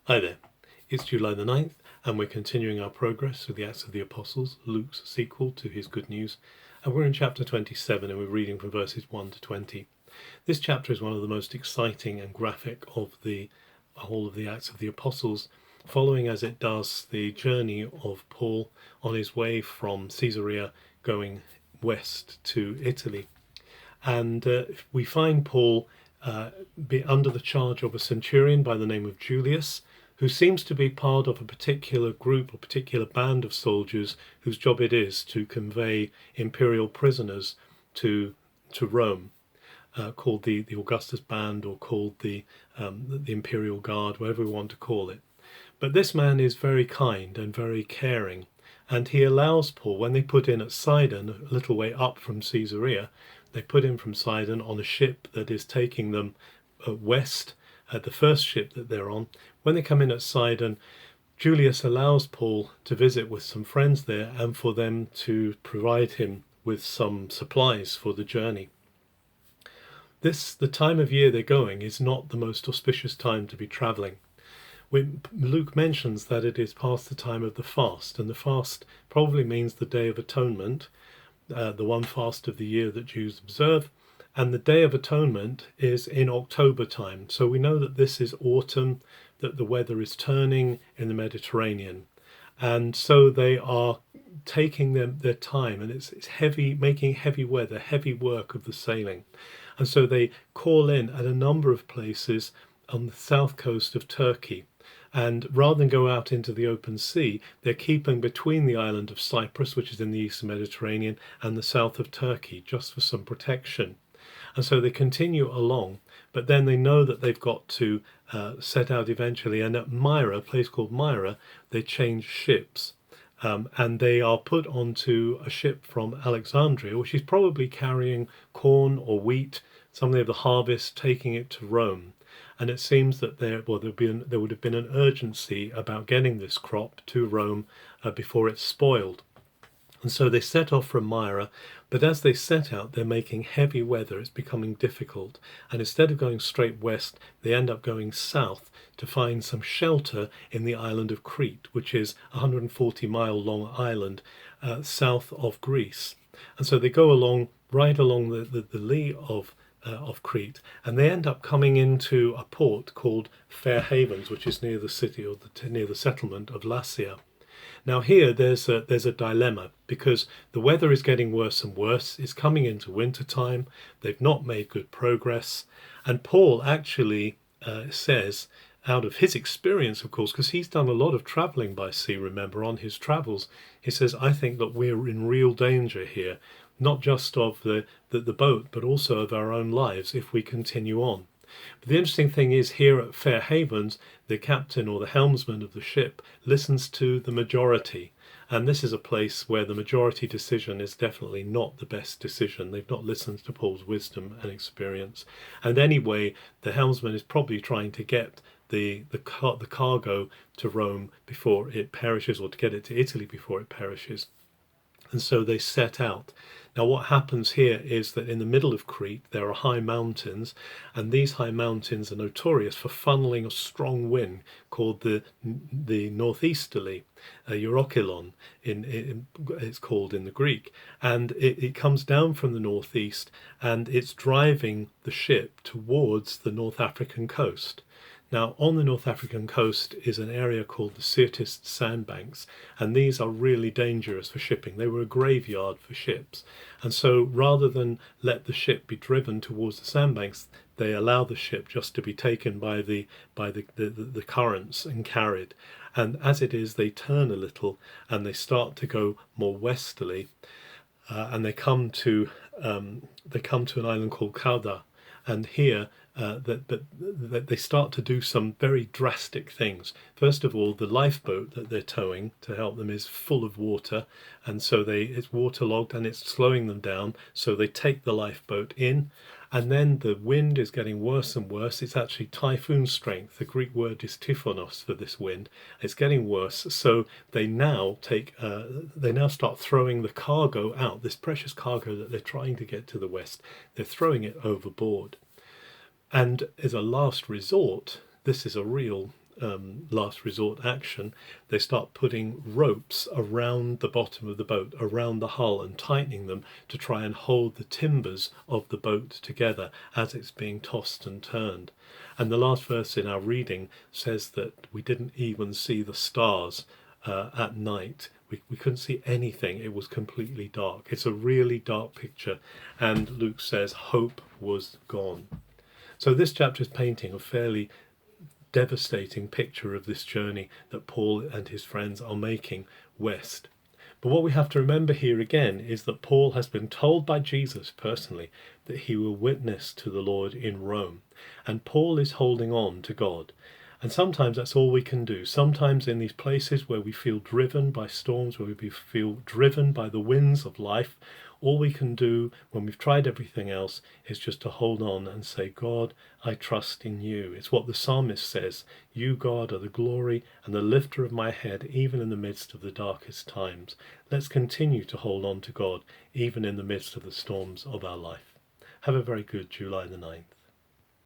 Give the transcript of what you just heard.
Hi there, it's July the 9th and we're continuing our progress through the Acts of the Apostles, Luke's sequel to his Good News, and we're in chapter 27 and we're reading from verses 1 to 20. This chapter is one of the most exciting and graphic of the whole of the Acts of the Apostles, following as it does the journey of Paul on his way from Caesarea going west to Italy. And we find Paul be under the charge of a centurion by the name of Julius, who seems to be part of a particular group or particular band of soldiers whose job it is to convey imperial prisoners to Rome, called the Augustus Band, or called the Imperial Guard, whatever we want to call it. But this man is very kind and very caring, and he allows Paul, when they put in at Sidon, a little way up from Caesarea, they put in from Sidon on a ship that is taking them west, the first ship that they're on. When they come in at Sidon, Julius allows Paul to visit with some friends there and for them to provide him with some supplies for the journey. The time of year they're going is not the most auspicious time to be travelling. Luke mentions that it is past the time of the fast, and the fast probably means the Day of Atonement, the one fast of the year that Jews observe, and the Day of Atonement is in October time. So we know that this is autumn, that the weather is turning in the Mediterranean, and so they are taking their time, and it's heavy, making heavy weather, heavy work of the sailing. And so they call in at a number of places on the south coast of Turkey. And rather than go out into the open sea, they're keeping between the island of Cyprus, which is in the eastern Mediterranean, and the south of Turkey, just for some protection. And so they continue along, but then they know that they've got to set out eventually. And at Myra, a place called Myra, they change ships. And they are put onto a ship from Alexandria, which is probably carrying corn or wheat, something of the harvest, taking it to Rome. And it seems that there would have been an urgency about getting this crop to Rome before it's spoiled. And so they set off from Myra, but as they set out, they're making heavy weather. It's becoming difficult. And instead of going straight west, they end up going south to find some shelter in the island of Crete, which is a 140-mile long island south of Greece. And so they go along, right along the lee of Crete, and they end up coming into a port called Fair Havens, which is near the city, or near the settlement of Lasea. Now here there's a dilemma, because the weather is getting worse and worse. It's coming into winter time. They've not made good progress, and Paul actually says, out of his experience, of course, because he's done a lot of traveling by sea, remember, on his travels, he says, I think that we're in real danger here, not just of the boat, but also of our own lives if we continue on. But the interesting thing is, here at Fair Havens, the captain or the helmsman of the ship listens to the majority. And this is a place where the majority decision is definitely not the best decision. They've not listened to Paul's wisdom and experience. And anyway, the helmsman is probably trying to get the cargo to Rome before it perishes, or to get it to Italy before it perishes. And so they set out. Now what happens here is that in the middle of Crete there are high mountains, and these high mountains are notorious for funneling a strong wind called the northeasterly, Eurocylon, it's called in the Greek, and it comes down from the northeast, and it's driving the ship towards the North African coast. Now, on the North African coast is an area called the Syrtis sandbanks, and these are really dangerous for shipping. They were a graveyard for ships. And so rather than let the ship be driven towards the sandbanks, they allow the ship just to be taken by the currents and carried. And as it is, they turn a little and they start to go more westerly, and they come to an island called Cauda. And here that they start to do some very drastic things. First of all, the lifeboat that they're towing to help them is full of water, and so it's waterlogged and it's slowing them down. So they take the lifeboat in, and then the wind is getting worse and worse. It's actually typhoon strength. The Greek word is typhonos for this wind. It's getting worse. So they now start throwing the cargo out, this precious cargo that they're trying to get to the west. They're throwing it overboard. And as a last resort, this is a real last resort action, they start putting ropes around the bottom of the boat, around the hull, and tightening them to try and hold the timbers of the boat together as it's being tossed and turned. And the last verse in our reading says that we didn't even see the stars at night. We couldn't see anything. It was completely dark. It's a really dark picture. And Luke says hope was gone. So this chapter is painting a fairly devastating picture of this journey that Paul and his friends are making west. But what we have to remember here again is that Paul has been told by Jesus personally that he will witness to the Lord in Rome. And Paul is holding on to God. And sometimes that's all we can do. Sometimes in these places where we feel driven by storms, where we feel driven by the winds of life, all we can do when we've tried everything else is just to hold on and say, God, I trust in you. It's what the psalmist says. You, God, are the glory and the lifter of my head, even in the midst of the darkest times. Let's continue to hold on to God, even in the midst of the storms of our life. Have a very good July the 9th.